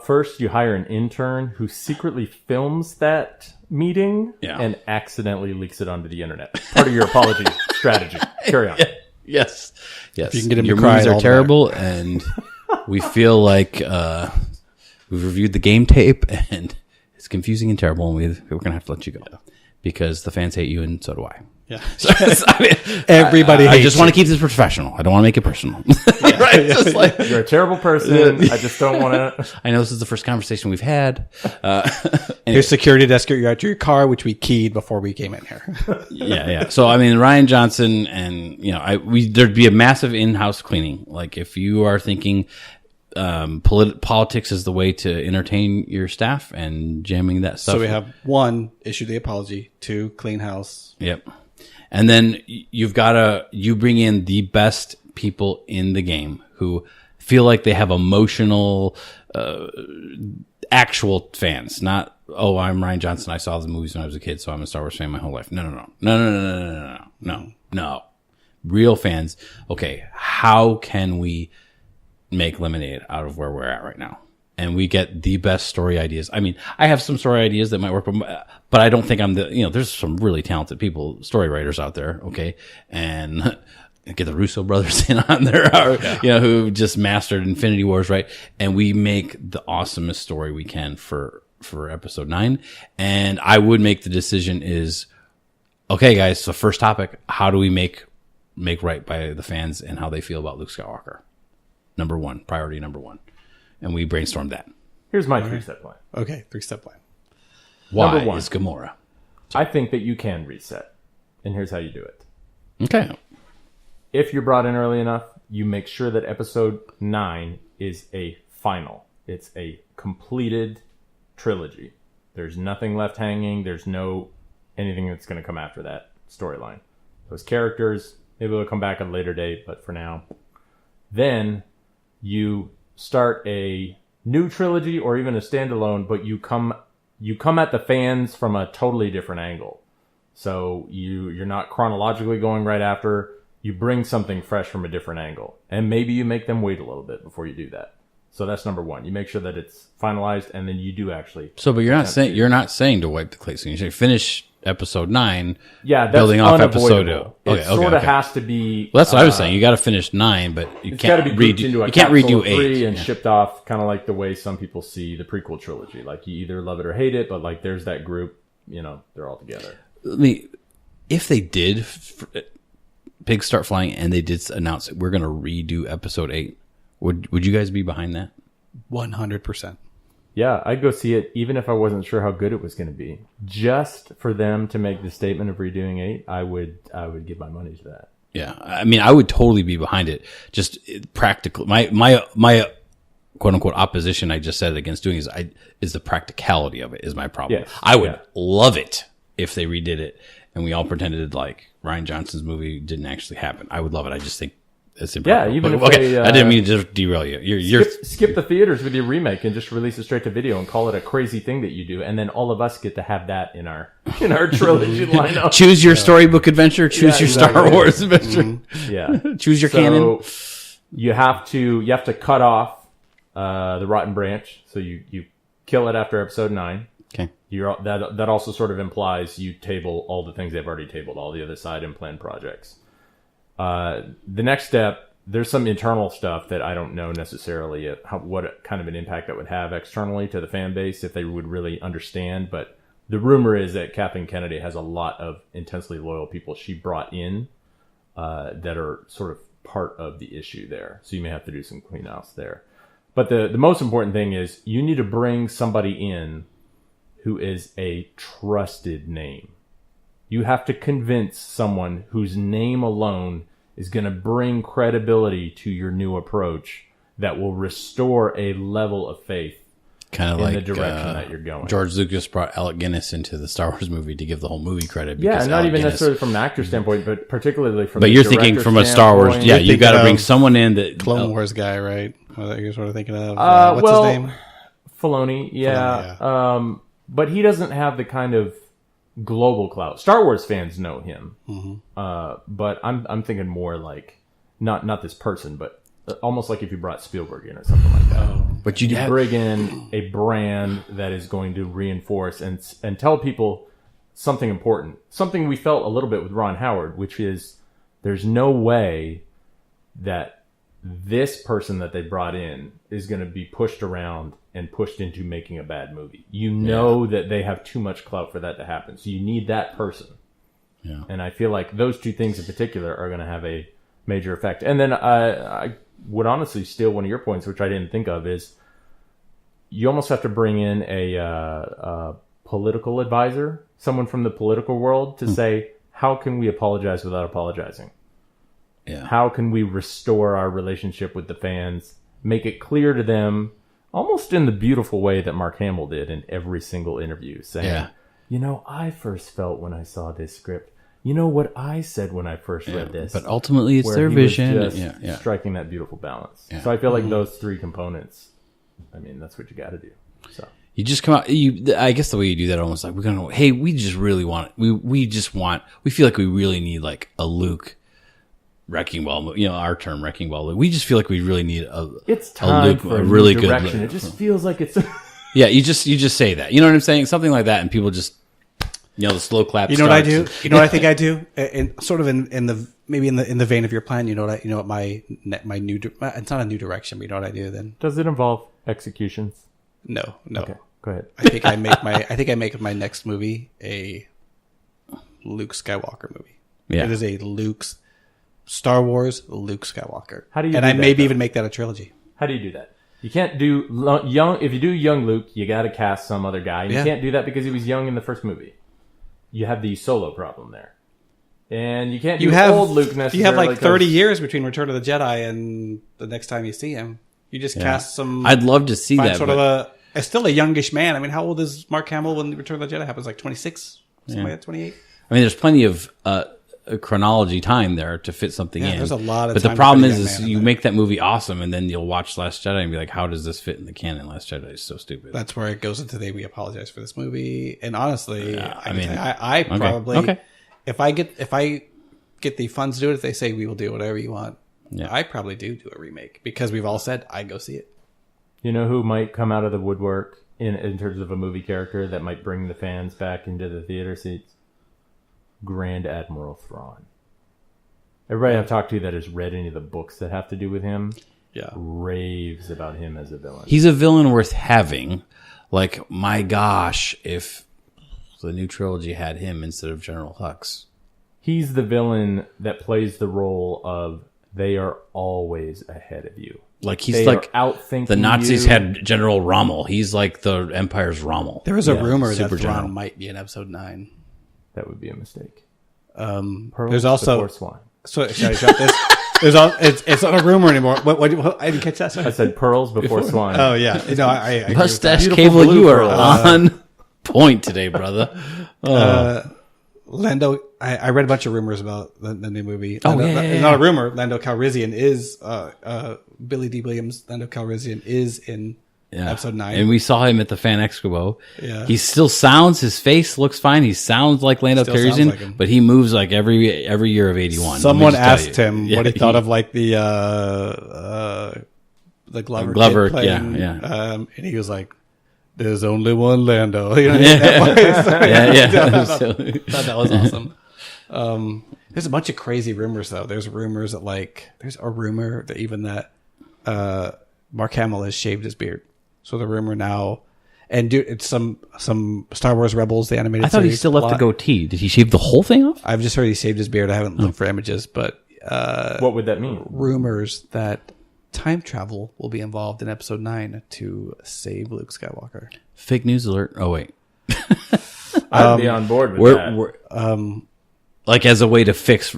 First, you hire an intern who secretly films that meeting and accidentally leaks it onto the internet. Part of your apology strategy. Carry on. Yes. If you can get him Your to cry, movies are all terrible, and we feel like we've reviewed the game tape, and it's confusing and terrible, and we're going to have to let you go because the fans hate you, and so do I. Yeah. So, Everybody hates I just want to keep this professional. I don't want to make it personal. Right? It's just like, You're a terrible person. I just don't want to. I know this is the first conversation we've had. Here's security to escort you out to your car, which we keyed before we came in here. Yeah. So I mean, Rian Johnson, and you know, there'd be a massive in-house cleaning. Like if you are thinking politics is the way to entertain your staff and jamming that stuff. So we have 1, issue the apology. 2, clean house. Yep. And then you bring in the best people in the game who feel like they have emotional, actual fans, not, oh, I'm Rian Johnson. I saw the movies when I was a kid, so I'm a Star Wars fan my whole life. No. Real fans. Okay. How can we make lemonade out of where we're at right now? And we get the best story ideas. I mean, I have some story ideas that might work, but I don't think I'm there's some really talented people, story writers out there. Okay. And get the Russo brothers in on there, who just mastered Infinity Wars. Right. And we make the awesomest story we can for episode 9. And I would make the decision is, okay, guys, so first topic, how do we make right by the fans and how they feel about Luke Skywalker? Priority number 1. And we brainstormed that. Here's my 3-step plan. Okay, 3-step plan. Why Number 1 is Gamora? I think that you can reset. And here's how you do it. Okay. If you're brought in early enough, you make sure that episode 9 is a final. It's a completed trilogy. There's nothing left hanging. There's no anything that's going to come after that storyline. Those characters, maybe they'll come back at a later date, but for now. Then you start a new trilogy or even a standalone, but you come at the fans from a totally different angle. So you're not chronologically going right after. You bring something fresh from a different angle, and maybe you make them wait a little bit before you do that. So that's number 1. You make sure that it's finalized, and then you do actually. So, but you're not saying to wipe the slate. So you say finish episode 9. Yeah, that's building off episode 2. Unavoidable. It sort of has to be. Well, that's what I was saying. You got to finish 9, but you can't redo. You can't redo 8 and shipped off, kind of like the way some people see the prequel trilogy. Like you either love it or hate it, but like there's that group. They're all together. I mean, if they did, pigs start flying, and they did announce that we're going to redo episode 8, would you guys be behind that? 100%. Yeah, I'd go see it even if I wasn't sure how good it was going to be. Just for them to make the statement of redoing 8, I would give my money to that. Yeah, I mean, I would totally be behind it. Just practical. My quote unquote opposition I just said against doing is the practicality of it is my problem. Yes, I would love it if they redid it and we all pretended like Rian Johnson's movie didn't actually happen. I would love it. I just think it's improbable. Yeah, even if okay, I didn't mean to derail you. You're skip the theaters with your remake and just release it straight to video and call it a crazy thing that you do, and then all of us get to have that in our trilogy lineup. Choose your storybook adventure. Choose your Star Wars adventure. Mm-hmm. Yeah, choose your canon. You have to cut off the rotten branch. So you kill it after episode 9. Okay. That also sort of implies you table all the things they've already tabled, all the other side and planned projects. The next step, there's some internal stuff that I don't know necessarily what kind of an impact that would have externally to the fan base if they would really understand. But the rumor is that Kathleen Kennedy has a lot of intensely loyal people she brought in that are sort of part of the issue there. So you may have to do some clean house there. But the most important thing is you need to bring somebody in who is a trusted name. You have to convince someone whose name alone is going to bring credibility to your new approach that will restore a level of faith kind of in like the direction that you're going. George Lucas brought Alec Guinness into the Star Wars movie to give the whole movie credit. Yeah, not even necessarily from an actor standpoint, but particularly from. But you're thinking from a Star Wars. Yeah, you got to bring someone in that Clone Wars guy, right? What you're sort of thinking of? What's his name? Filoni. Yeah. But he doesn't have the kind of global clout. Star Wars fans know him, but I'm thinking more like not this person, but almost like if you brought Spielberg in or something like that. But You bring in a brand that is going to reinforce and tell people something important. Something we felt a little bit with Ron Howard, which is there's no way that this person that they brought in is going to be pushed around and pushed into making a bad movie. You know that they have too much clout for that to happen. So you need that person. Yeah. And I feel like those two things in particular are going to have a major effect. And then I would honestly steal one of your points, which I didn't think of, is you almost have to bring in a political advisor, someone from the political world, to say, how can we apologize without apologizing? Yeah. How can we restore our relationship with the fans, make it clear to them, almost in the beautiful way that Mark Hamill did in every single interview, saying, you know, I first felt when I saw this script, you know what I said when I first read this. But ultimately, it's where their he was vision. just striking that beautiful balance. Yeah. So I feel like those three components, I mean, that's what you got to do. So You just come out. I guess the way you do that, almost like we're gonna. Hey, we just really want. We just want. We feel like we really need like a Luke wrecking ball. You know, our term wrecking ball. We just feel like we really need it's time a Luke, for a really new good direction. Luke. It just feels like it's. Yeah, you just say that. You know what I'm saying? Something like that, and people just, you know, the slow clap. You know what I do? You know what I think I do? Sort of in the maybe in the vein of your plan. You know what my new. It's not a new direction, but you know what I do then? Does it involve executions? No. Okay, go ahead. I think I make my next movie a Luke Skywalker movie. Yeah. It is a Star Wars Luke Skywalker. How do you and do I that, maybe though? even make that a trilogy. How do you do that? You can't do young. If you do young Luke, you got to cast some other guy. You can't do that because he was young in the first movie. You have the Solo problem there, and you can't do old Luke necessarily. You have like 30 years between Return of the Jedi and the next time you see him. You just cast some. I'd love to see that. Sort of a still a youngish man. I mean, how old is Mark Hamill when Return of the Jedi happens? Like 26, something like that, 28. I mean, there's plenty of chronology time there to fit something in. There's a lot of. But the time problem to put a young is man you in there. make that movie awesome, and then you'll watch Last Jedi and be like, "How does this fit in the canon?" Last Jedi is so stupid. That's where it goes into we apologize for this movie. And honestly, I Okay. probably Okay. if I get the funds to do it, if they say we will do whatever you want, Yeah. I probably do a remake because we've all said I'd go see it. You know who might come out of the woodwork in terms of a movie character that might bring the fans back into the theater seats? Grand Admiral Thrawn. Everybody I've talked to that has read any of the books that have to do with him raves about him as a villain. He's a villain worth having. Like, my gosh, if the new trilogy had him instead of General Hux. He's the villain that plays the role of they are always ahead of you. Like, he's They like are outthinking the Nazis you. had General Rommel. He's like the Empire's Rommel. There was a rumor that super Thrawn general. might be in Episode 9. That would be a mistake. There's Pearls also before swine. so should I drop this? It's not a rumor anymore. What I didn't catch that. Sorry. I said pearls before swine. Oh yeah, no, I agree with Mustache Beautiful Cable, blue you are pearl. on point today, brother. Lando, I read a bunch of rumors about the new movie. Oh, Lando, yeah. Not a rumor. Lando Calrissian is Billy D. Williams. Lando Calrissian is in Episode 9. And we saw him at the Fan Expo. Yeah. He still sounds, his face looks fine. He sounds like Lando Still sounds Calrissian, like him. but he moves like every year of 81. Someone Let me just tell asked you. him what he thought of like the Glover. Glover, kid playing, yeah. and he was like, "There's only one Lando." You know, that voice. Yeah. Thought that was awesome. There's a bunch of crazy rumors though. There's rumors that there's a rumor that even that Mark Hamill has shaved his beard. So the rumor now, and dude, it's some Star Wars Rebels, the animated. I thought he series still left the plot. goatee. Did he shave the whole thing off? I've just heard he shaved his beard. I haven't looked for images, but What would that mean? rumors that time travel will be involved in Episode 9 to save Luke Skywalker. Fake news alert. Oh, wait. I'd be on board with that. We're like as a way to fix.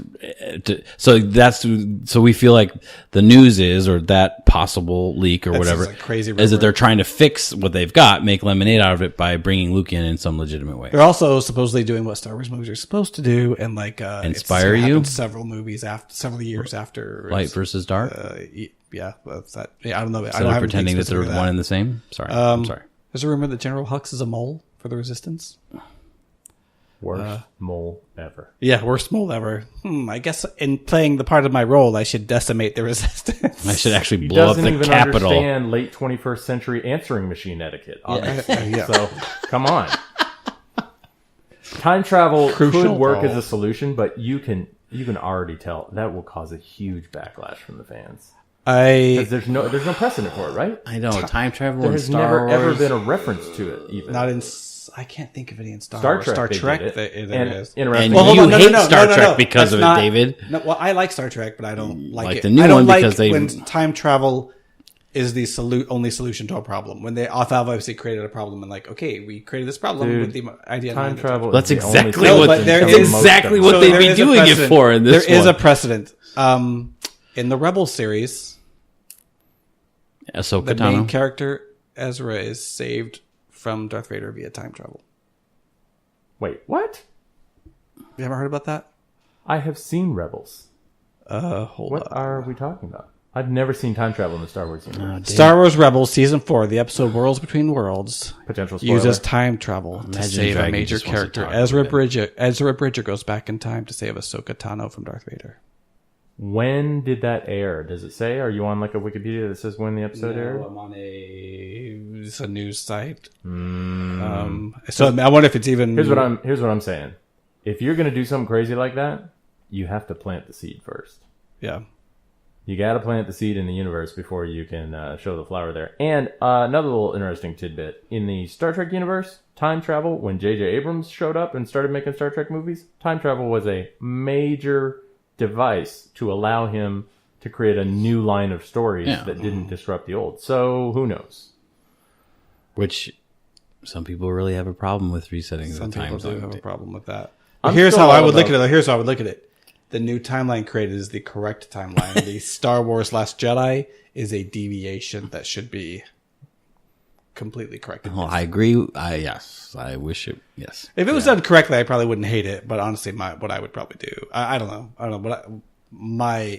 So we feel like the news is, or that possible leak or That's whatever, just a crazy is that rumor. they're trying to fix what they've got, make lemonade out of it by bringing Luke in some legitimate way. They're also supposedly doing what Star Wars movies are supposed to do, and Inspire it's you? happened several movies after, several years after Light versus dark. Yeah, that's that. Yeah, I don't know. I So don't they're have pretending that anything they're specific to one and the same. Sorry, I'm sorry. There's a rumor that General Hux is a mole for the Resistance. Worst mole ever. Yeah, worst mole ever. I guess in playing the part of my role, I should decimate the resistance. I should actually He blow up doesn't the even Capitol. understand late 21st century answering machine etiquette, obviously. Yeah. So, come on. Time travel Crucial could work role. as a solution, but you can already tell that will cause a huge backlash from the fans. Because there's no precedent for it, right? I know time travel There in has Star never Wars. ever been a reference to it, even. Not in. I can't think of any in Star Trek. Star they Trek. did it. There And is. interesting. And Well, hold you on, no, hate no, no, Star no, Trek no. because That's of not- it, David. No, well, I like Star Trek, but I don't like like it. the new I don't one like because they- when time travel is the only solution to a problem. When they obviously created a problem and like, okay, we created this problem Dude, with the idea. time of travel. That's is the only exactly thing what- that but there can is- most exactly of what them. they'd there be is a doing it precedent. for in this There is one. a precedent. In the Rebel series, Ahsoka the main Tano. character Ezra is saved from Darth Vader via time travel. Wait, what? You ever heard about that? I have seen Rebels. Hold What on. are we talking about? I've never seen time travel in the Star Wars universe. Star Wars Rebels Season 4, the episode Worlds Between Worlds, Potential spoiler. uses time travel to Imagine save a Dragon major just wants to character. talk Ezra Bridger goes back in time to save Ahsoka Tano from Darth Vader. When did that air? Does it say? Are you on like a Wikipedia that says when the episode aired? I'm on it's a news site. So I wonder if it's even. Here's what I'm saying. If you're gonna do something crazy like that, you have to plant the seed first. Yeah. You got to plant the seed in the universe before you can show the flower there. And another little interesting tidbit. In the Star Trek universe, time travel, when J.J. Abrams showed up and started making Star Trek movies, time travel was a major device to allow him to create a new line of stories that didn't disrupt the old. So, who knows? Which some people really have a problem with resetting Some the time people do zone. have a problem with that. I'm Here's still how I all would look at about- it. Here's how I would look at it. The new timeline created is the correct timeline. The Star Wars Last Jedi is a deviation that should be completely corrected. Well, I agree. Yes, I wish it. Yes, If it was done correctly, I probably wouldn't hate it. But honestly, what I would probably do, I don't know. I don't know.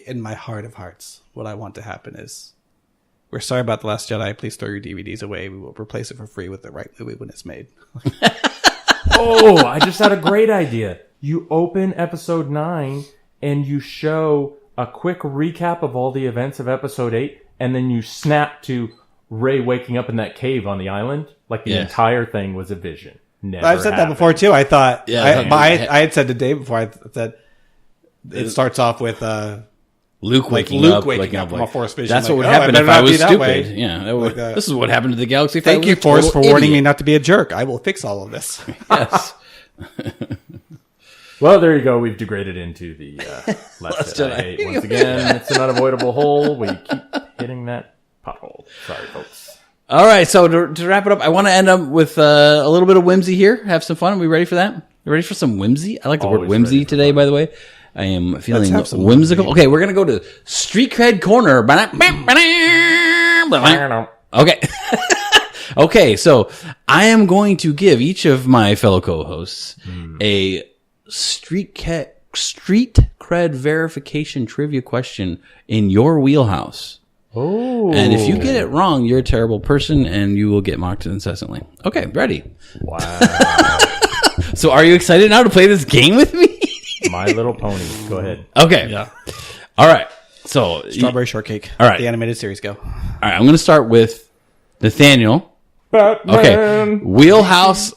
In my heart of hearts, what I want to happen is, we're sorry about The Last Jedi. Please throw your DVDs away. We will replace it for free with the right movie when it's made. Oh, I just had a great idea. You open episode 9 and you show a quick recap of all the events of episode 8, and then you snap to Rey waking up in that cave on the island. Like the entire thing was a vision. Never I've said that happened. before too. I thought, Yeah, I had said to Dave before. I said it starts off with Luke waking Luke up, waking up from a Force vision, That's like, what would oh, happen I if better I not be was that way. stupid. Yeah, Like, this is what happened to the Galaxy. thank you, Force, for warning me not to be a jerk. I will fix all of this. Yes. Well, there you go. We've degraded into the Last Jedi. Hate. Once again, it's an unavoidable hole. We keep hitting that pothole. Sorry, folks. All right, so to wrap it up, I want to end up with a little bit of whimsy here. Have some fun. Are we ready for that? You ready for some whimsy? I like the word Always whimsy ready for today, fun. by the way. I am feeling have some whimsical. Okay, we're going to go to Street Cred Corner. Okay. Okay, so I am going to give each of my fellow co-hosts a street cred verification trivia question in your wheelhouse. Oh. And if you get it wrong, you're a terrible person and you will get mocked incessantly. Okay, ready. Wow. So are you excited now to play this game with me? My Little Pony. Go ahead. Okay. Yeah. All right. So, Strawberry Shortcake. All right. The animated series. Go. all right, I'm going to start with Nathaniel. Batman. Okay. Wheelhouse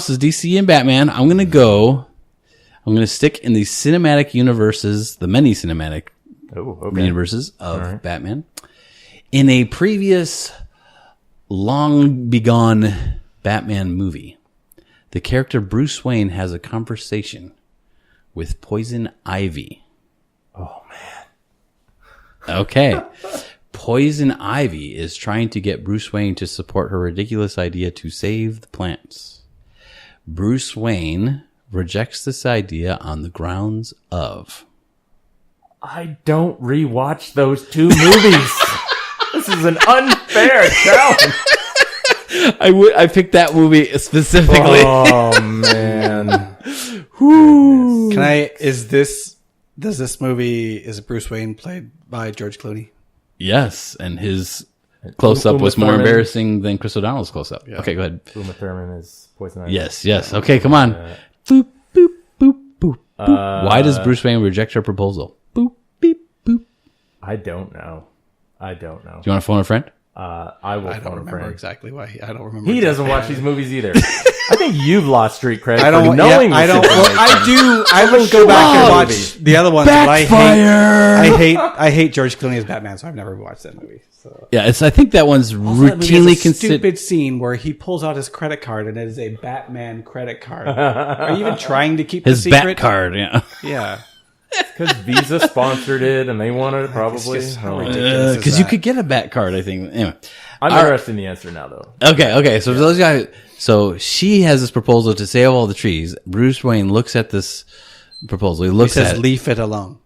is DC and Batman. I'm going to stick in the cinematic universes, the many cinematic Oh, okay. universes of Batman. In a previous long begone Batman movie, the character Bruce Wayne has a conversation with Poison Ivy. Oh, man. Okay. Poison Ivy is trying to get Bruce Wayne to support her ridiculous idea to save the plants. Bruce Wayne rejects this idea on the grounds of... I don't rewatch those two movies. This is an unfair challenge. I picked that movie specifically. Oh, man. Can I? Is Bruce Wayne played by George Clooney? Yes, and his close-up Uma was more Thurman. embarrassing than Chris O'Donnell's close-up. Okay, go ahead. Uma Thurman is Poison Ivy. Yes. Okay, come on. Boop, boop, boop, boop. Why does Bruce Wayne reject her proposal? Boop, beep, boop. I don't know. Do you want to phone a friend? I will I don't phone a remember friend. exactly why. I don't remember. He doesn't watch these movies either. I think you've lost street cred I don't. for knowing. I don't. this Well, information. I do. I will go back and watch the other ones. But I hate George Clooney as Batman, so I've never watched that movie. So. Yeah, I think that one's routinely considered. Stupid scene where he pulls out his credit card and it is a Batman credit card. Are you even trying to keep His the secret? bat card. Yeah. Yeah. Because Visa sponsored it and they wanted it probably. It's just how ridiculous is Because you that? could get a bat card, I think. Anyway. I'm interested in the answer now, though. Okay. So for those guys, so she has this proposal to save all the trees. Bruce Wayne looks at this proposal. He He looks says, at it. "Leave it alone."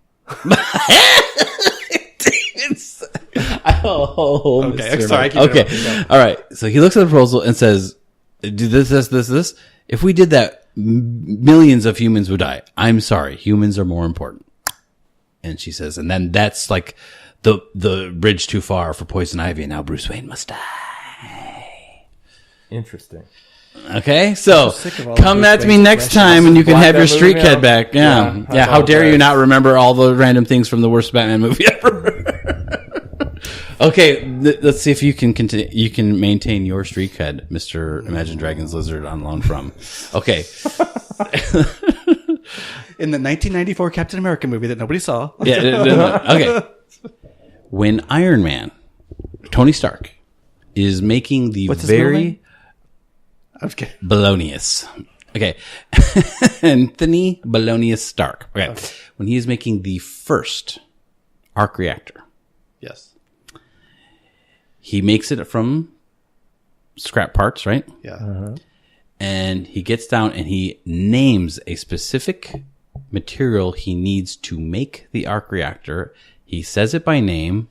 Okay, I'm sorry, I keep Okay, interrupting. all right. So he looks at the proposal and says, "Do this. If we did that, millions of humans would die. I'm sorry, humans are more important." And she says, and then that's like the bridge too far for Poison Ivy, and now Bruce Wayne must die. Interesting. Okay, so sick of all come the at Bruce me Wayne next questions. time, and you can Block have that your street movie cred out. back. Yeah, Yeah, yeah. I How dare you apologize. not remember all the random things from the worst Batman movie ever? Okay, let's see if you can continue. You can maintain your street cred, Mr. Imagine Dragons Lizard on loan from. Okay, In the 1994 Captain America movie that nobody saw. yeah. Okay, when Iron Man, Tony Stark, is making the What's his middle very name? Okay. Balonius. Okay. Anthony Balonius Stark. Okay. When he is making the first arc reactor, Yes. he makes it from scrap parts, right? Yeah. And he gets down and he names a specific material he needs to make the arc reactor. He says it by name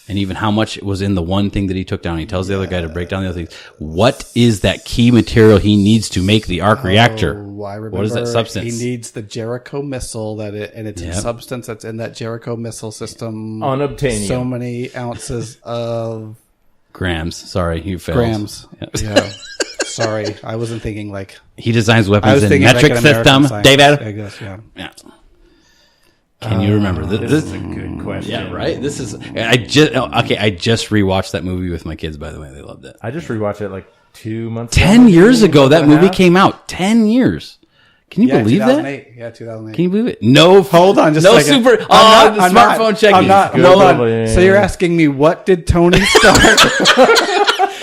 and even how much was in the one thing that he took down. He tells the other guy to break down the other things. What is that key material he needs to make the arc reactor? Oh, I remember. What is that substance? He needs the Jericho missile and it's a Yep. substance that's in that Jericho missile system. Unobtainium. So many ounces of Grams. Sorry, you failed. grams. Yeah. Yeah. Sorry, I wasn't thinking like. He designs I weapons was in thinking metric like an American system. science. David. I guess, yeah. Yeah. Can you remember This this? is a good question. Yeah, right. This is. I just rewatched that movie with my kids. By the way, they loved it. I just rewatched it like 2 months ago. 10 years ago, that Month and a movie half. came out. 10 years. Can you believe that? 2008. Yeah, 2008. Can you believe it? No. Hold on, just no a second. super. I'm Oh, the I'm smartphone checking. I'm not. Good Hold on. movie. So you're asking me what did Tony Stark?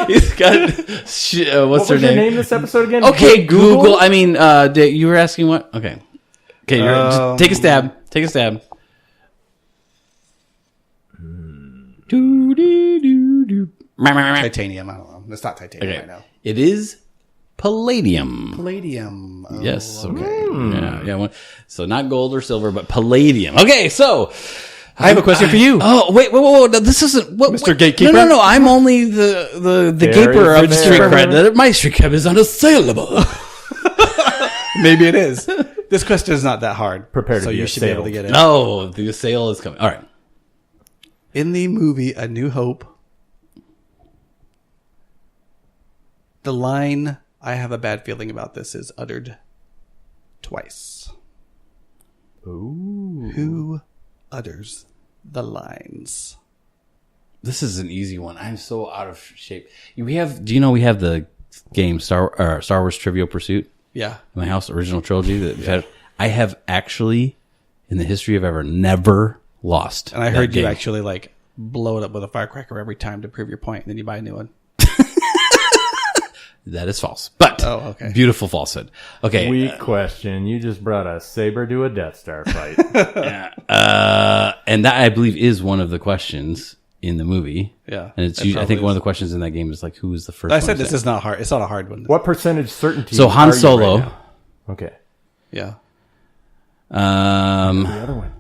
He's got. What's What her was your name? name this episode again? Okay, Google. I mean, you were asking what? Okay. Okay, just take a stab. Take a stab. Do. Titanium. I don't know. It's not titanium. Okay. I know. It is palladium. Palladium. Oh, Yes. Okay. Hmm. Yeah. So not gold or silver, but palladium. Okay. So I have a question for you. Oh wait. No, this isn't what, Mr. Wait, Gatekeeper? No. I'm only the There gaper is of a street there. cred. My street cred is unassailable. Maybe it is. This question is not that hard. Prepare to so be you should be able to assailed. get it. Oh, the sale is coming. All right. In the movie A New Hope, the line "I have a bad feeling about this" is uttered twice. Ooh. Who utters the lines? This is an easy one. I'm so out of shape. Do you know we have the game Star Wars Trivial Pursuit Yeah. in my house, original trilogy that we've had. I have actually, in the history of ever, never lost. And I that heard you game. actually like blow it up with a firecracker every time to prove your point, and then you buy a new one. That is false. But Oh, okay. beautiful falsehood. Okay. Weak question. You just brought a saber to a Death Star fight. And that I believe is one of the questions in the movie. Yeah, And it's it usually, I think probably one of is. the questions in that game is like, who is the first I one said to this say? is not hard. It's not a hard one. What percentage certainty? So Han are you Solo. right now? Okay. Yeah. The other one.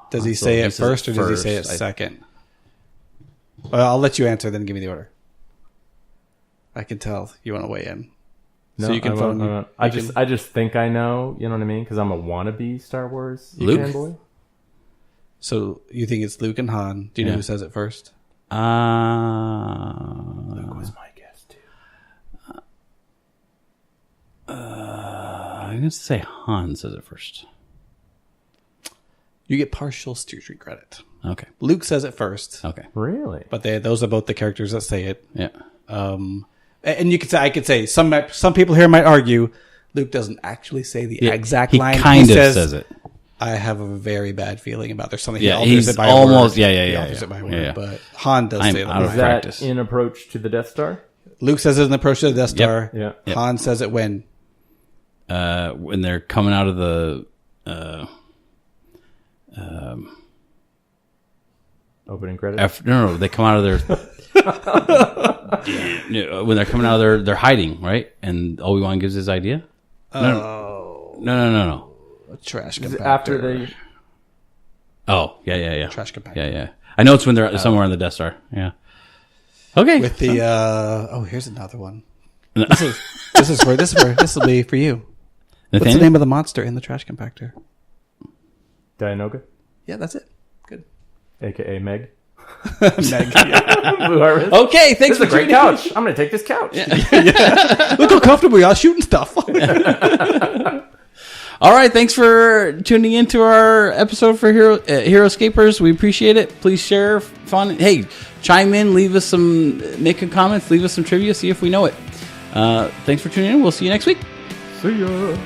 Does he Solo, say he it says first it or does he say it first. second? Well, I'll let you answer, then give me the order. I can tell you want to weigh in. No, So you can I won't, phone. I won't. you I can- just think I know. You know what I mean? Because I'm a wannabe Star Wars Luke? fanboy. So you think it's Luke and Han? Do you know Yeah. who says it first? That was my guess too. I'm going to say Han says it first. You get partial steer street credit. Okay. Luke says it first, Okay. Really? but those are both the characters that say it. Yeah. And you could say, I could say, some people here might argue Luke doesn't actually say the exact He line. kind of says it. I have a very bad feeling about there's something. Yeah, he alters he's it by almost- a word. yeah, He yeah, alters yeah. it by a Yeah, word, yeah. but Han does I'm say that. out of Is that practice. in approach to the Death Star? Luke says it in the approach to the Death Star. Yeah. Yep. Han says it when When they're coming out of the Opening credits? no, they come out of their when they're coming out of their hiding, right? And Obi-Wan gives his idea. No. a trash Is compactor. it after they... Oh, yeah. Trash compactor. Yeah. I know it's when they're somewhere on the Death Star. Yeah. Okay. With the here's another one. This will be for you. What's the name of the monster in the trash compactor? Dianoga? Yeah, that's it. Good. A.K.A. Meg? Meg. Yeah. Blue Harvest? Okay, thanks This is a for great tuning in. couch. I'm going to take this couch. Look how comfortable you are shooting stuff. All right, thanks for tuning into our episode for Hero Escapers. We appreciate it. Please share fun. Hey, chime in, make a comments, leave us some trivia, see if we know it. Thanks for tuning in. We'll see you next week. See ya.